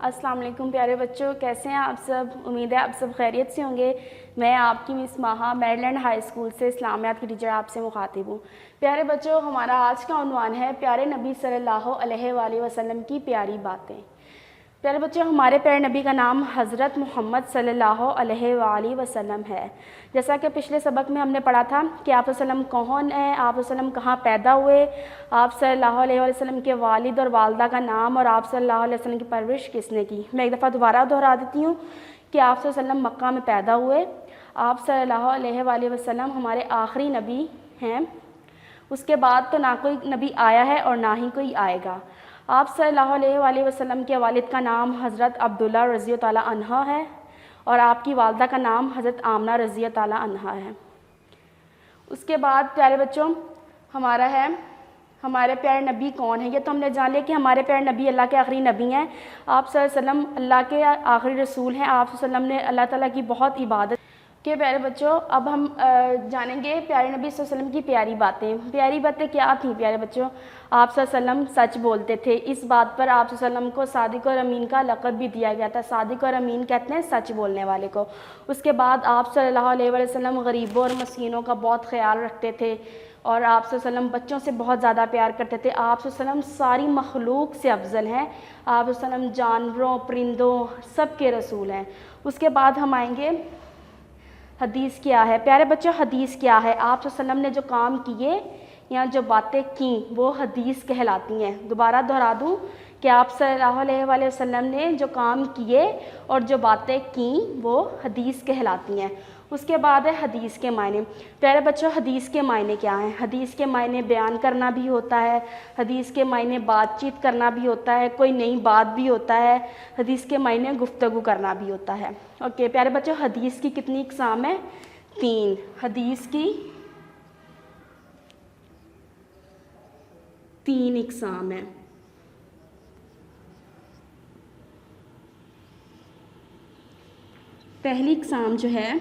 السلام علیکم پیارے بچوں، کیسے ہیں آپ سب؟ امید ہے آپ سب خیریت سے ہوں گے۔ میں آپ کی مس ماہا میریلینڈ ہائی اسکول سے اسلامیات کی ٹیچر آپ سے مخاطب ہوں۔ پیارے بچوں، ہمارا آج کا عنوان ہے پیارے نبی صلی اللہ علیہ وآلہ وسلم کی پیاری باتیں۔ پیارے بچوں، ہمارے پیارے نبی کا نام حضرت محمد صلی اللہ علیہ وآلہ وسلم ہے۔ جیسا کہ پچھلے سبق میں ہم نے پڑھا تھا کہ آپ صلی اللہ علیہ وسلم کون ہیں، آپ صلی اللہ علیہ وسلم کہاں پیدا ہوئے، آپ صلی اللہ علیہ وسلم کے والد اور والدہ کا نام اور آپ صلی اللہ علیہ وسلم کی پرورش کس نے کی۔ میں ایک دفعہ دوبارہ دہرا دیتی ہوں کہ آپ صلی اللہ علیہ وسلم مکہ میں پیدا ہوئے، آپ صلی اللہ علیہ وآلہ وسلم ہمارے آخری نبی ہیں، اس کے بعد تو نہ کوئی نبی آیا ہے اور نہ ہی کوئی آئے گا۔ آپ صلی اللہ علیہ وآلہ وسلم کے والد کا نام حضرت عبداللہ رضی اللہ تعالیٰ عنہ ہے اور آپ کی والدہ کا نام حضرت آمنہ رضی اللہ تعالیٰ عنہ ہے۔ اس کے بعد پیارے بچوں ہمارا ہے ہمارے پیارے نبی کون ہیں۔ یہ تو ہم نے جان لیا کہ ہمارے پیارے نبی اللہ کے آخری نبی ہیں، آپ صلی اللہ علیہ وسلم اللہ کے آخری رسول ہیں، آپ صلی اللہ علیہ وسلم نے اللہ تعالیٰ کی بہت عبادت کہ پیارے بچوں اب ہم جانیں گے پیارے نبی صلی اللہ علیہ وسلم کی پیاری باتیں۔ پیاری باتیں کیا تھیں پیارے بچوں؟ آپ صلی اللہ علیہ وسلم سچ بولتے تھے، اس بات پر آپ صلی اللہ علیہ وسلم کو صادق اور امین کا لقب بھی دیا گیا تھا۔ صادق اور امین کہتے ہیں سچ بولنے والے کو۔ اس کے بعد آپ صلی اللہ علیہ وسلم غریبوں اور مسکینوں کا بہت خیال رکھتے تھے اور آپ صلی اللہ علیہ وسلم بچوں سے بہت زیادہ پیار کرتے تھے۔ آپ صلی اللہ علیہ وسلم ساری مخلوق سے افضل ہیں، آپ صلی اللہ علیہ وسلم جانوروں پرندوں سب کے رسول ہیں۔ اس کے بعد ہم آئیں گے حدیث کیا ہے۔ پیارے بچوں حدیث کیا ہے؟ آپ صلی اللہ علیہ وسلم نے جو کام کیے یا جو باتیں کیں وہ حدیث کہلاتی ہیں۔ دوبارہ دہرا دوں کہ آپ صلی اللہ علیہ وآلہ وسلم نے جو کام کیے اور جو باتیں کیں وہ حدیث کہلاتی ہیں۔ اس کے بعد ہے حدیث کے معنی۔ پیارے بچوں حدیث کے معنی کیا ہیں؟ حدیث کے معنی بیان کرنا بھی ہوتا ہے، حدیث کے معنی بات چیت کرنا بھی ہوتا ہے، کوئی نئی بات بھی ہوتا ہے، حدیث کے معنی گفتگو کرنا بھی ہوتا ہے۔ اوکے پیارے بچوں حدیث کی کتنی اقسام ہیں؟ 3۔ حدیث کی 3 اقسام ہیں۔ پہلی اقسام جو ہے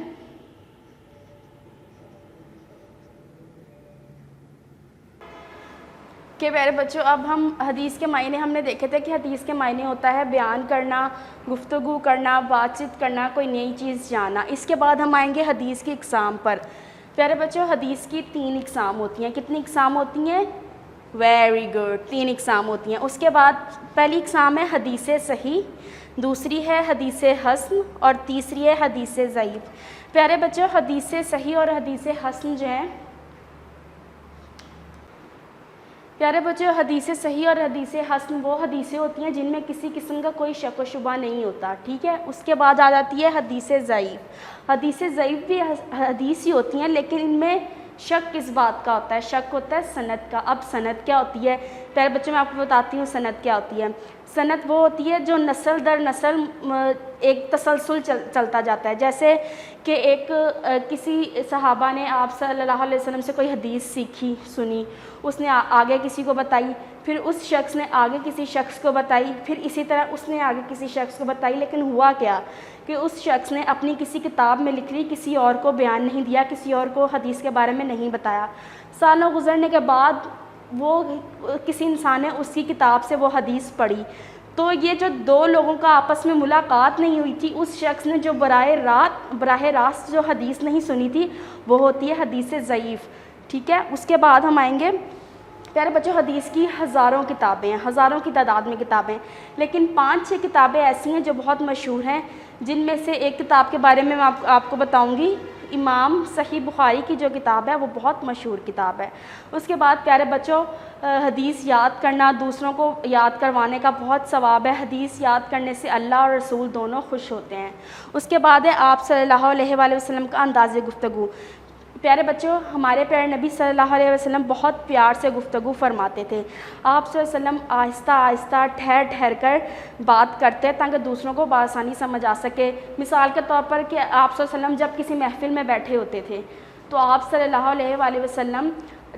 کہ پیارے بچوں اب ہم حدیث کے معنی ہم نے دیکھے تھے کہ حدیث کے معنی ہوتا ہے بیان کرنا، گفتگو کرنا، بات چیت کرنا، کوئی نئی چیز جاننا۔ اس کے بعد ہم آئیں گے حدیث کی اقسام پر۔ پیارے بچوں حدیث کی 3 اقسام ہوتی ہیں۔ کتنی اقسام ہوتی ہیں؟ ویری گڈ، 3 اقسام ہوتی ہیں۔ اس کے بعد پہلی اقسام ہے حدیث صحیح، دوسری ہے حدیث حسن اور تیسری ہے حدیث ضعیف۔ پیارے بچوں حدیث صحیح اور حدیث حسن جو ہیں پیارے بچوں حدیث صحیح اور حدیث حسن وہ حدیثیں ہوتی ہیں جن میں کسی قسم کا کوئی شک و شبہ نہیں ہوتا، ٹھیک ہے۔ اس کے بعد آ جاتی ہے حدیث ضعیف۔ حدیث ضعیف بھی حدیث ہی ہوتی ہیں لیکن ان میں شک کس بات کا ہوتا ہے؟ شک ہوتا ہے سند کا۔ اب سند کیا ہوتی ہے؟ پیارے بچوں میں آپ کو بتاتی ہوں سند کیا ہوتی ہے۔ سند وہ ہوتی ہے جو نسل در نسل ایک تسلسل چلتا جاتا ہے، جیسے کہ ایک کسی صحابہ نے آپ صلی اللہ علیہ وسلم سے کوئی حدیث سیکھی سنی، اس نے آگے کسی کو بتائی، پھر اس شخص نے آگے کسی شخص کو بتائی، پھر اسی طرح اس نے آگے کسی شخص کو بتائی، لیکن ہوا کیا کہ اس شخص نے اپنی کسی کتاب میں لکھ لی، کسی اور کو بیان نہیں دیا، کسی اور کو حدیث کے بارے میں نہیں بتایا۔ سالوں گزرنے کے بعد وہ کسی انسان نے اس کی کتاب سے وہ حدیث پڑھی، تو یہ جو 2 لوگوں کا آپس میں ملاقات نہیں ہوئی تھی، اس شخص نے جو براہ راست جو حدیث نہیں سنی تھی وہ ہوتی ہے حدیث ضعیف، ٹھیک ہے۔ اس کے بعد ہم آئیں گے پیارے بچوں حدیث کی ہزاروں کتابیں ہیں، ہزاروں کی تعداد میں کتابیں، لیکن 5-6 کتابیں ایسی ہیں جو بہت مشہور ہیں، جن میں سے ایک کتاب کے بارے میں آپ کو بتاؤں گی۔ امام صحیح بخاری کی جو کتاب ہے وہ بہت مشہور کتاب ہے۔ اس کے بعد پیارے بچوں حدیث یاد کرنا، دوسروں کو یاد کروانے کا بہت ثواب ہے۔ حدیث یاد کرنے سے اللہ اور رسول دونوں خوش ہوتے ہیں۔ اس کے بعد ہے آپ صلی اللہ علیہ وآلہ وسلم کا انداز گفتگو۔ پیارے بچوں ہمارے پیارے نبی صلی اللہ علیہ وسلم بہت پیار سے گفتگو فرماتے تھے۔ آپ صلی اللہ علیہ وسلم آہستہ آہستہ ٹھہر ٹھہر کر بات کرتے تاکہ دوسروں کو بآسانی سمجھ آ سکے۔ مثال کے طور پر کہ آپ صلی اللہ علیہ وسلم جب کسی محفل میں بیٹھے ہوتے تھے تو آپ صلی اللہ علیہ وآلہ وسلم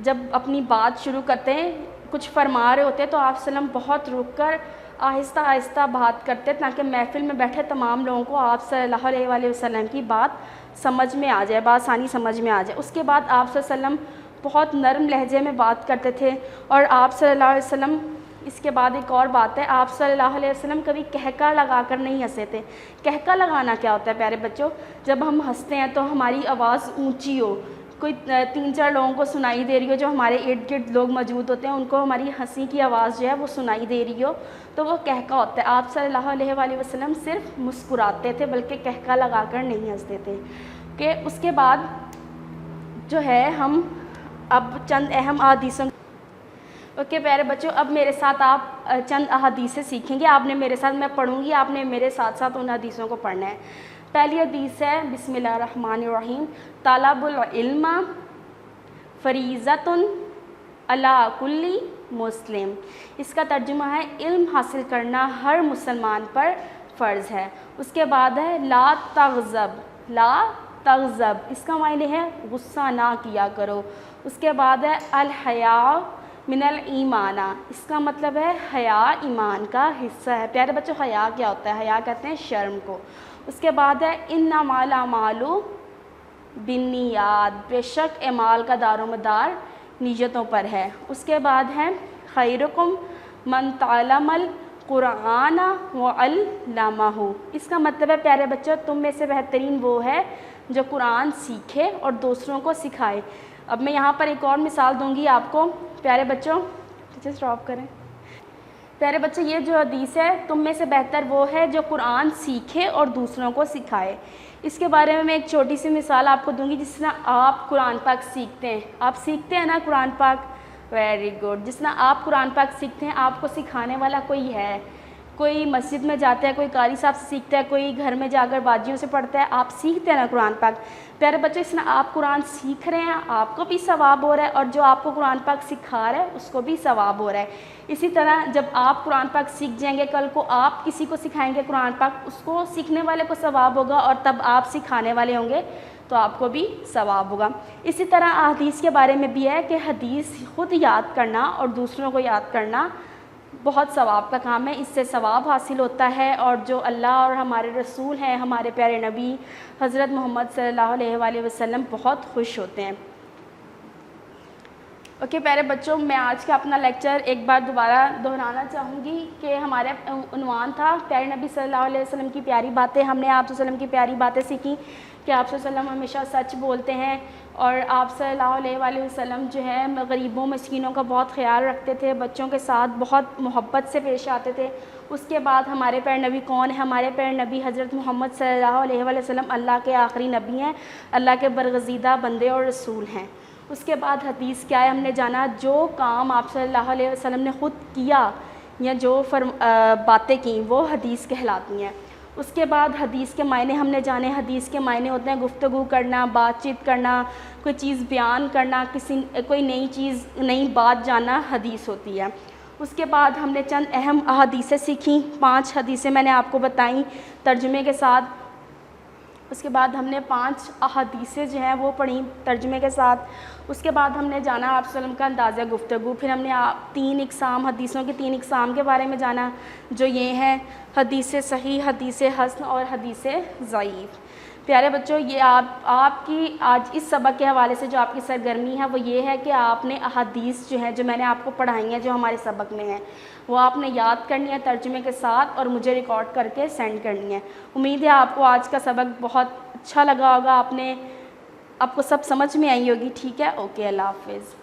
جب اپنی بات شروع کرتے ہیں، کچھ فرما رہے ہوتے تو آپ صلی اللہ علیہ وسلم بہت رک کر آہستہ آہستہ بات کرتے تاکہ محفل میں بیٹھے تمام لوگوں کو آپ صلی اللہ علیہ وآلہ وسلم کی بات سمجھ میں آ جائے، بآسانی سمجھ میں آ جائے۔ اس کے بعد آپ صلی اللہ علیہ وسلم بہت نرم لہجے میں بات کرتے تھے اور آپ صلی اللہ علیہ وسلم اس کے بعد ایک اور بات ہے، آپ صلی اللہ علیہ وسلم کبھی کہکا لگا کر نہیں ہنسے تھے۔ کہکا لگانا کیا ہوتا ہے پیارے بچوں؟ جب ہم ہنستے ہیں تو ہماری آواز اونچی ہو، کوئی 3-4 لوگوں کو سنائی دے رہی ہو، جو ہمارے ارد گرد لوگ موجود ہوتے ہیں ان کو ہماری ہنسی کی آواز جو ہے وہ سنائی دے رہی ہو، تو وہ کہکا ہوتا ہے۔ آپ صلی اللہ علیہ وآلہ وسلم صرف مسکراتے تھے، بلکہ کہکا لگا کر نہیں ہنستے تھے۔ کہ اس کے بعد جو ہے ہم اب چند اہم احادیثوں اوکے پیارے بچوں، اب میرے ساتھ آپ چند احادیثیں سیکھیں گے۔ آپ نے میرے ساتھ، میں پڑھوں گی، آپ نے میرے ساتھ ساتھ ان حدیثوں کو پڑھنا ہے۔ پہلی حدیث ہے، بسم اللہ الرحمن الرحیم، طلب العلم فریضۃ علی کل مسلم۔ اس کا ترجمہ ہے علم حاصل کرنا ہر مسلمان پر فرض ہے۔ اس کے بعد ہے لا تغضب، لا تغضب، اس کا معنی ہے غصہ نہ کیا کرو۔ اس کے بعد ہے الحیاء من الایمان، اس کا مطلب ہے حیا ایمان کا حصہ ہے۔ پیارے بچوں، حیا کیا ہوتا ہے؟ حیا کہتے ہیں شرم کو۔ اس کے بعد ہے انما الاعمال بالنیات، بے شک اعمال کا دار و مدار نیتوں پر ہے۔ اس کے بعد ہے خیرکم من تعلم القرآن وعلمہ، اس کا مطلب ہے پیارے بچوں تم میں سے بہترین وہ ہے جو قرآن سیکھے اور دوسروں کو سکھائے۔ اب میں یہاں پر ایک اور مثال دوں گی آپ کو پیارے بچوں، اسٹاپ کریں۔ پیارے بچے، یہ جو حدیث ہے، تم میں سے بہتر وہ ہے جو قرآن سیکھے اور دوسروں کو سکھائے۔ اس کے بارے میں ایک چھوٹی سی مثال آپ کو دوں گی۔ جس طرح آپ قرآن پاک سیکھتے ہیں، آپ سیکھتے ہیں نا قرآن پاک، ویری گڈ۔ جس طرح آپ قرآن پاک سیکھتے ہیں، آپ کو سکھانے والا کوئی ہے، کوئی مسجد میں جاتا ہے، کوئی قاری صاحب سے سیکھتا ہے، کوئی گھر میں جا کر باجیوں سے پڑھتا ہے، آپ سیکھتے ہیں نا قرآن پاک۔ پیارے بچوں، اس طرح آپ قرآن سیکھ رہے ہیں، آپ کو بھی ثواب ہو رہا ہے، اور جو آپ کو قرآن پاک سکھا رہا ہے اس کو بھی ثواب ہو رہا ہے۔ اسی طرح جب آپ قرآن پاک سیکھ جائیں گے، کل کو آپ کسی کو سکھائیں گے قرآن پاک، اس کو سیکھنے والے کو ثواب ہوگا، اور تب آپ سکھانے والے ہوں گے تو آپ کو بھی ثواب ہوگا۔ اسی طرح حدیث کے بارے میں بھی ہے کہ حدیث خود یاد کرنا اور دوسروں کو یاد کرنا بہت ثواب کا کام ہے، اس سے ثواب حاصل ہوتا ہے، اور جو اللہ اور ہمارے رسول ہیں، ہمارے پیارے نبی حضرت محمد صلی اللہ علیہ وآلہ وسلم بہت خوش ہوتے ہیں۔ اوکے پیارے بچوں، میں آج کا اپنا لیکچر ایک بار دوبارہ دہرانا چاہوں گی کہ ہمارا عنوان تھا پیارے نبی صلی اللہ علیہ وسلم کی پیاری باتیں۔ ہم نے آپ صلی اللہ علیہ وسلم کی پیاری باتیں سیکھی کہ آپ صلی اللہ علیہ وسلم ہمیشہ سچ بولتے ہیں، اور آپ صلی اللہ علیہ وآلہ وسلم جو ہے غریبوں مسکینوں کا بہت خیال رکھتے تھے، بچوں کے ساتھ بہت محبت سے پیش آتے تھے۔ اس کے بعد ہمارے پیارے نبی کون ہیں؟ ہمارے پیارے نبی حضرت محمد صلی اللہ علیہ وآلہ وسلم اللہ کے آخری نبی ہیں، اللہ کے برگزیدہ بندے اور رسول ہیں۔ اس کے بعد حدیث کیا ہے ہم نے جانا، جو کام آپ صلی اللہ علیہ وسلم نے خود کیا یا جو باتیں کیں وہ حدیث کہلاتی ہیں۔ اس کے بعد حدیث کے معنی ہم نے جانے۔ حدیث کے معنی ہوتے ہیں گفتگو کرنا، بات چیت کرنا، کوئی چیز بیان کرنا، کوئی نئی چیز، نئی بات جاننا حدیث ہوتی ہے۔ اس کے بعد ہم نے چند اہم احادیثیں سیکھیں، 5 حدیثیں میں نے آپ کو بتائیں ترجمے کے ساتھ۔ اس کے بعد ہم نے 5 احادیثیں جو ہیں وہ پڑھیں ترجمے کے ساتھ۔ اس کے بعد ہم نے جانا آپ صلی اللہ علیہ وسلم کا اندازہ گفتگو۔ پھر ہم نے 3 اقسام، حدیثوں کے 3 اقسام کے بارے میں جانا، جو یہ ہیں حدیث صحیح، حدیث حسن اور حدیث ضعیف۔ پیارے بچوں، یہ آپ کی آج اس سبق کے حوالے سے جو آپ کی سرگرمی ہے وہ یہ ہے کہ آپ نے احادیث جو ہیں، جو میں نے آپ کو پڑھائی ہیں، جو ہمارے سبق میں ہیں، وہ آپ نے یاد کرنی ہے ترجمے کے ساتھ، اور مجھے ریکارڈ کر کے سینڈ کرنی ہے۔ امید ہے آپ کو آج کا سبق بہت اچھا لگا ہوگا، آپ کو سب سمجھ میں آئی ہوگی۔ ٹھیک ہے، اوکے، اللہ حافظ۔